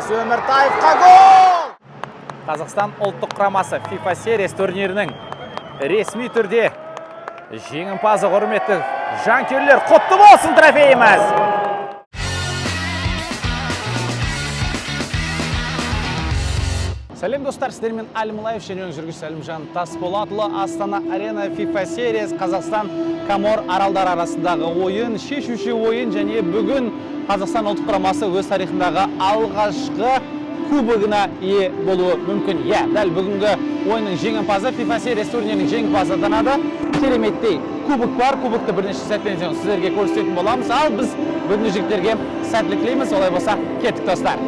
пас Өміртаевқа гол! Қазақстан ұлттық құрамасы FIFA Series турнирінің ресми түрде жеңімпазы. Құрметті жанкүйерлер, құтты болсын трофейіміз! Сәлем достар, сіздермен Әлімлаев және жүргізуші Әлімжан Тасболатұлы. Астана Арена FIFA Series Қазақстан Комор аралдары арасындағы ойын, шешуші ойын, және бүгін Қазақстан ұлттық құрамасы өз тарихындағы алғашқы кубогына ие болуы мүмкін. Дәл бүгінгі ойынның жеңімпазы FIFA Series турнирінің жеңімпазы атанады. Кереметтей кубок бар, кубокты бірнеше сәттен соң сіздерге көрсететін боламыз. Ал біз бүгінгі жігіттерге сәттілік тілейміз. Олай болса, кеттік достар.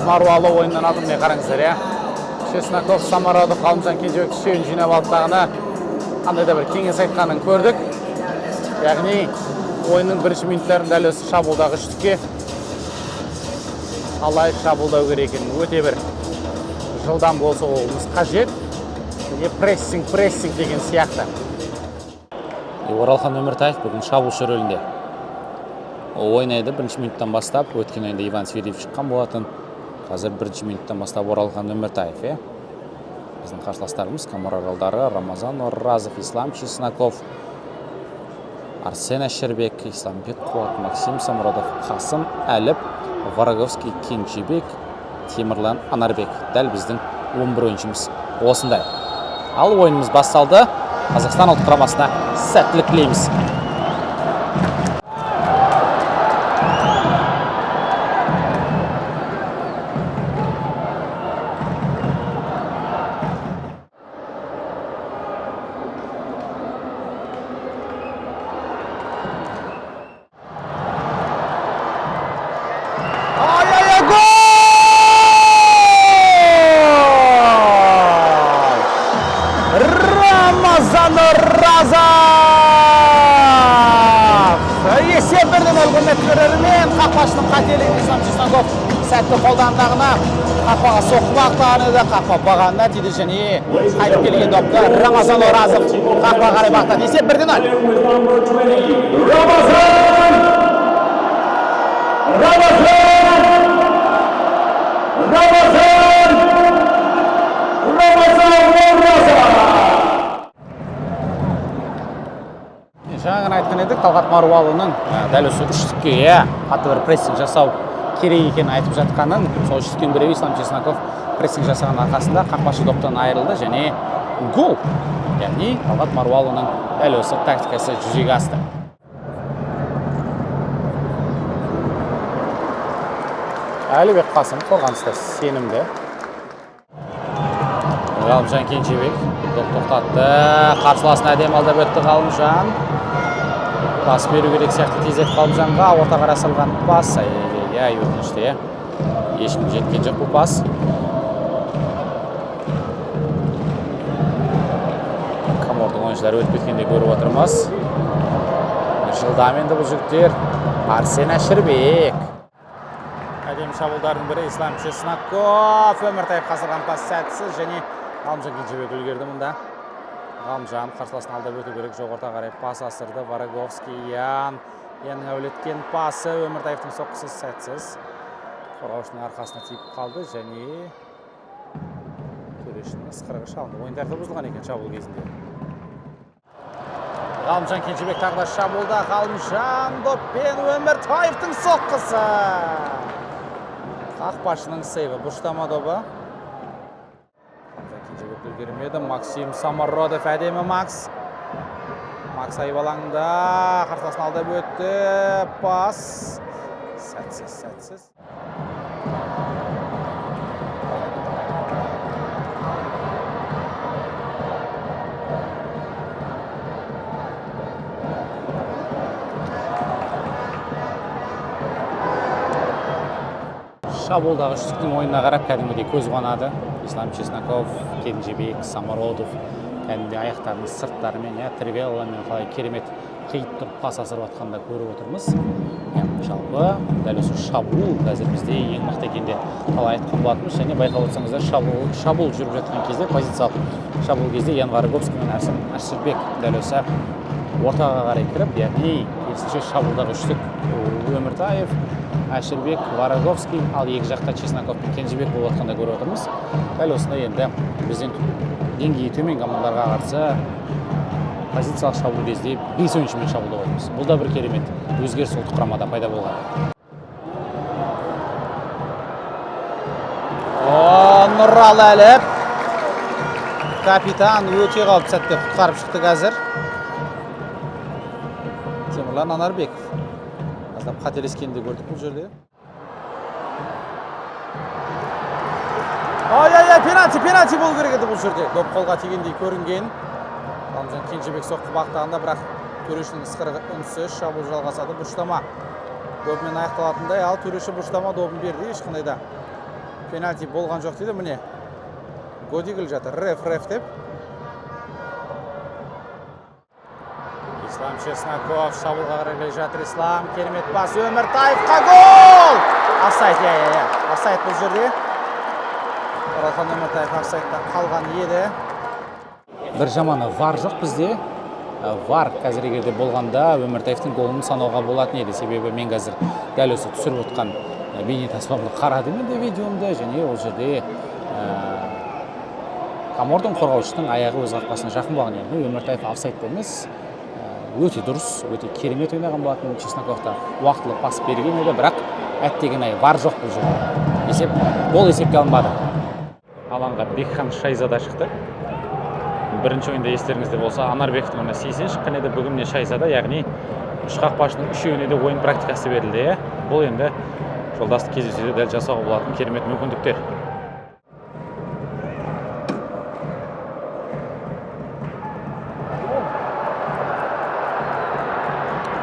Маруалы ойыннан алдым, не қараңыздар, Чесноков, Самарадов, Ғалымжан Кенжебек үшеуін жинап алыптағына қандай да бір кеңес айтқанын көрдік. Яғни ойынның бірінші минуттарын дәл осы шабуылдағы үштікке қалай шабуылдау керек екенін өте бір жылдам болса олымыз қажет. Не прессинг деген сияқты. Оралхан Өміртаев бүгін шабуылшы рөлінде ойнайды. Бірінші минуттан бастап өткен ойында Иван Свиридов шыққан болатын. Қазір бірінші минуттан бастап Оралхан Өміртаев. Біздің қарсыластарымыз Комор аралдары Рамазан Орразов, Ислам Чесноков, Арсен Әшірбек, Исламбек Қуат, Максим Самрадов, Қасым Әліп, Вараговский Кенжебек, Темірлан Анарбек. Дәл біздің 11 ойыншымыз осындай. Ал ойынымыз басталды. Қазақстан ұлттық құрамасына сәттілік тілейміз. Есеп бірден құрметті көрермен, қақпашының қателігін Ислам Чесноков сәтті қолдандағына қақпаға соққы бағыттаған еді. Қақпа бағанына тиді және қайтып келген допты Рамазан Оразов қақпаға қарай бағыттады. Есеп бірден 0. Жаңағын айтқан едік, Талғат Маруалының дәл осы үштікке қатты бір прессинг жасау керек екенін айтып жатқанын. Сол үштіктен біреуі Ислам Чесноков прессинг жасаған арқасында қақпашы доптан айырылды және гол. Яғни Талғат Маруалының дәл осы тактикасы жүзеге асты. Әлібек Қасым қорғаныста сенімді. Ғалымжан Кенжебек доп тоқтатты. Қарсыласын әдемі алдап өтті Ғалымжан. Пас беру керек сияқты тезет Ғалымжанға. Орта қара салған пас. Өкінішті. Ешкім жеткен жоқ бұл пас. Комордың ойыншылары өтіп кеткенде көріп отырмыз. Жылдам енді бұл жігіттер. Арсен Әшірбек. Әдемі шабуылдардың бірі Ислам Чесноков. Өміртаев қасырған пас сәтсіз және Ғалымжан Кенжебек үлгерді мұнда. Ғалымжан қарсыласын алдап өту керек. Жоғарта қарай пас асырды. Вараговский Янның әулеткен пасы. Өміртаевтың соққысы сәтсіз. Қорғаушының арқасына тиіп қалды және төрешінің ысқырығы шалынды. Ойын тәртібі бұзылған екен шабуыл кезінде. Ғалымжан Кенжебек тағы да шабуылда. Ғалымжан доппен Өміртаевтың соққысы. Қақпашының сейві. Бұрыштама добы. Кенжебек үлгермеді. Максим Самородов әдемі Макс. Макс айбалаңда қарсыласын алдап өтті. Пас. Сәтсіз. Шабуылдағы үштіктің ойынына қарап кәдімгідей көз қуанады. Ислам Чесноков, Кенжебек, Самородов кәдімгідей аяқтарының сырттарымен, тривелламен қалай керемет қиып тұрып пас асырып жатқанда көріп отырмыз. Жалпы дәл осы шабуыл қазір бізде ең мықты екенде қалай айтқан болатынбыз, және байқап отырсаңыздар, шабуыл жүріп жатқан кезде, позициялық шабуыл кезде Ян Вараговский мен Арсен Әшірбек дәл осы ортаға қарай кіріп, яғни керісінше шабуылдағы үштік Өміртаев, Әшірбек, Вараговский, ал екі жақта Чесноков пен Кенжебек болып жатқанда көріп отырмыз. Дәл осында енді бізден деңгейі төмен командаларға қарсы позициялық шабуыл кезде 5 ойыншымен шабуылдап отырмыз. Бұл да бір керемет өзгеріс ұлттық құрамада пайда болған. Нұралы Әліп капитан өте қауіпті сәтте құтқарып шықты қазір. Темірлан Анарбеков аздап қателескенді көрдік бұл жерде. Пенальти болу керек еді бұл жерде. Доп қолға тигендей көрінген. Ғалымжан Кенжебек соққы бағыттағанда, бірақ төрешінің ысқырығы үнсіз, шабуыл жалғасады. Бұрыштама добымен аяқталатындай, ал төреші бұрыштама добын берді. Ешқандай да пенальти болған жоқ дейді. Міне Годигіл жатыр. Реф деп. Ислам Чесноков шабуылға қарай жатыр. Ислам, керемет пас. Өміртаевқа гол! Офсайд, офсайд бұл жерде. Оралхан Өміртаев офсайдта қалған еді. Бір жаманы вар жоқ бізде. Вар қазір егерде болғанда Өміртаевтың голын санауға болатын еді. Себебі мен қазір дәл осы түсіріп отқан бейнетаспамды қарадым енді видеомды, және ол жерде Камордың қорғаушының аяғы өз қақпасына жақын болған еді. Өміртаев офсайдта емес. Өте дұрыс, өте керемет ойнаған болатын. Чесноковта уақытылы пас берген еді, бірақ әттеген-ай вар жоқ бұл жерде. Гол есепке алынбады. Алаңға Бекхан Шайзада шықты. Бірінші ойында естеріңізде болса, Анарбековтың ойына Сейсен шыққан еді, бүгін міне Шайзада, яғни үш қақпашының үшеуіне де ойын практикасы берілді. Бұл енді жолдастық кездесуде дәл жасауға болатын керемет мүмкіндіктер.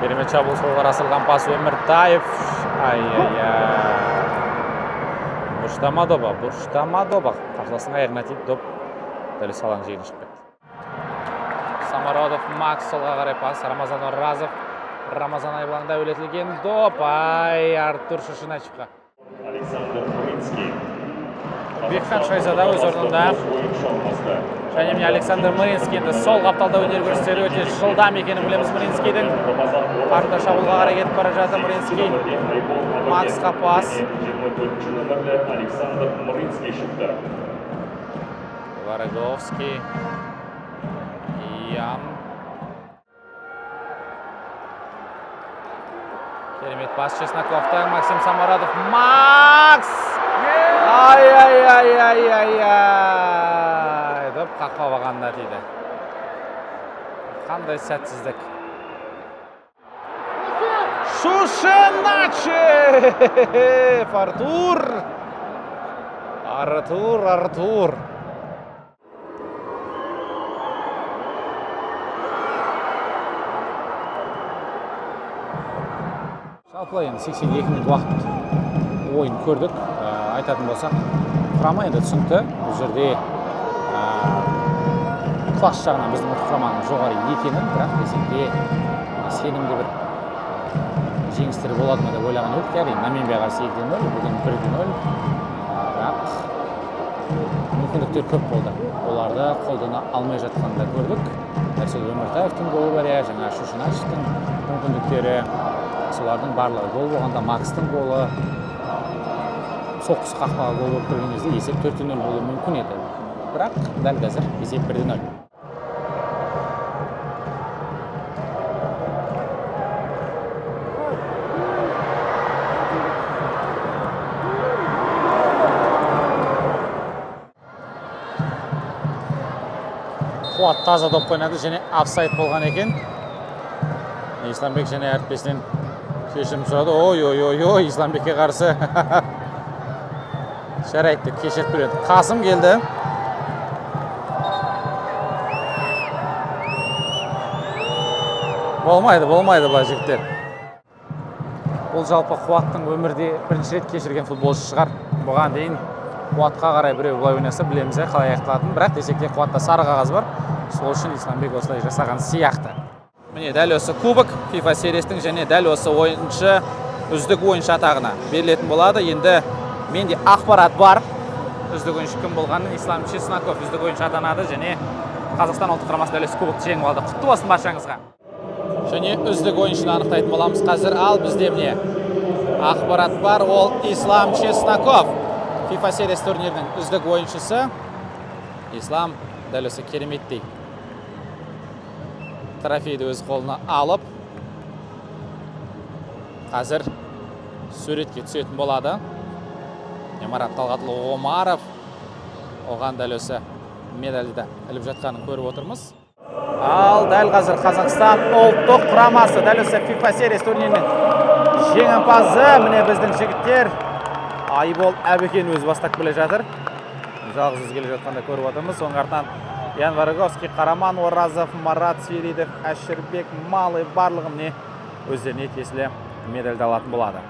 Керемет шабуыл, солға асырылған пас Өміртаев. Бұрыштама доба. Қарсыласының аяғына тиіп доп дәл салаң жегін шығып кетті. Самородов, Макс солға қарай пас. Рамазан Оразов. Рамазан айбалаңда өлетілген доп. Артур Шишиначевқа. Бекхан Шайзада өз орнында. Және мен Александр Маринский енді сол қапталда өнер көрсетеді. Өте жылдам екенін білеміз Маринскийдің. Қарында шабуылға қарай кетіп бара жатыр Маринский. Максқа пас. Вараговский. Ян. Керемет пас Чесноковтан. Максим Самородов. Макс! Доп қақпағанына тиді. Қандай сәтсіздік. Шушиначев! Артур. Жалпы енді 82 минут уақыт ойын көрдік. Айтатын болсақ, құрама енді түсінікті. Бұл жерде класс жағынан біздің құраманың жоғары екенін, бірақ десекте сенімді бір жеңістер болады ма деп ойлаған едік. Әрине Намибияға қарсы 2-0, бүгін 1-0. Бірақ мүмкіндіктер көп болды. Оларды қолдана алмай жатқанда көрдік. Сол Өміртаевтың голы бар, жаңа Шушиначевтың мүмкіндіктері, солардың барлығы гол болғанда Макстың голы, соққысы қақпаға гол болып көрген кезде есеп 4-0 болуы мүмкін еді. Бірақ дәл қазір есеп 1-0. қуат таза доп ойнады және офсайд болған екен. Исламбек және әріптесінен кешірім сұрады. Ой, Исламбекке қарсы. Жарайды деп кешіріп береді. Қасым келді. Болмайды бұлай жігіттер. Бұл жалпы Қуаттың өмірде бірінші рет кешірген футболшы шығар. Бұған дейін Қуатқа қарай біреу бұлай ойнаса білеміз қалай аяқталатынын, бірақ десек те Қуатта сары қағаз бар. Сол үшін Исламбек осылай жасаған сияқты. Міне дәл осы кубок FIFA сериясының және дәл осы ойыншы үздік ойыншы атағына берілетін болады. Енді менде ақпарат бар. Үздік ойыншы кім болғанын Ислам Чесноков үздік ойыншы атанады және Қазақстан ұлттық құрамасы дәл осы кубокты жеңіп алды. Құтты болсын баршаңызға. Және үздік ойыншыны анықтайтын боламыз қазір. Ал бізде міне ақпарат бар. Ол Ислам Чесноков. FIFA сериясы турнирінің үздік ойыншысы. Ислам дәл осы кереметтей трофейді өз қолына алып, қазір суретке түсетін болады. Марат Талғатұлы Омаров оған дәл осы медальді іліп жатқанын көріп отырмыз. Ал дәл қазір Қазақстан ұлттық құрамасы дәл осы FIFA сериясы турнирінің жеңімпазы міне біздің жігіттер. Айбол Әбікен өз бастап келе жатыр. Жалғыз келе жатқанда көріп отырмыз. Соның артынан Ян Вараговский, Қараман Оразов, Марат Свиридов, Әшірбек, Малый барлығы міне өздеріне тиесілі медальді алатын болады.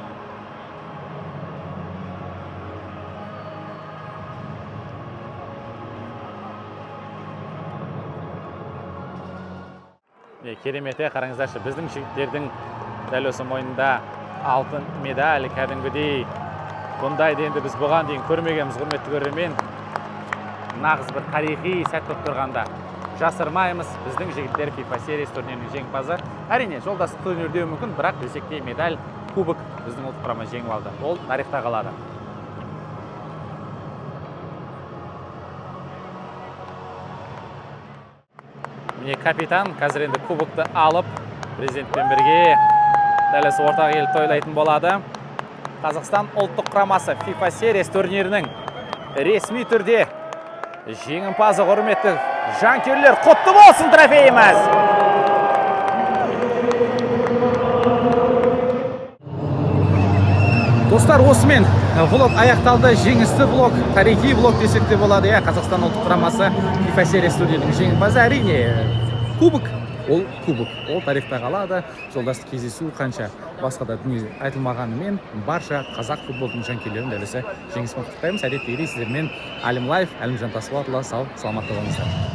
Кереметі қараңыздаршы, біздің жігіттердің дәл осы мойнында алтын медаль кәдімгідей. Бұндайды енді біз бұған дейін көрмегенбіз, құрметті көрермен. Нағыз бір тарихи сәт болып тұрғанда жасырмаймыз, біздің жігіттер FIFA сериясы турнирінің жеңімпазы. Әрине, жолдастық турнирде мүмкін, бірақ десек те медаль, кубок біздің ұлттық құрама жеңіп алды. Ол тарихта қалады. Міне капитан қазір енді кубокты алып, президентпен бірге дәл осы ортаға келіп тойлайтын болады. Қазақстан ұлттық құрамасы FIFA сериясы турнирінің ресми түрде жеңімпазы, құрметті жанкүйерлер, құтты болсын трофейіміз. Достар, осымен влог аяқталды. Жеңісті влог, тарихи влог десек те болады. Қазақстан ұлттық құрамасы FIFA сериясы турнирінің жеңімпазы. Әрине, кубок, ол кубок, ол тарихта қалады. Жолдастық кездесу қанша басқа да дүние айтылмағанымен барша қазақ футболының жанкүйерлерін дәл осы жеңіспен құттықтаймыз. Әдеттегідей сіздермен Әлім Лайф, Әлімжан Тасболатұлы, сау, саламатта болыңыздар.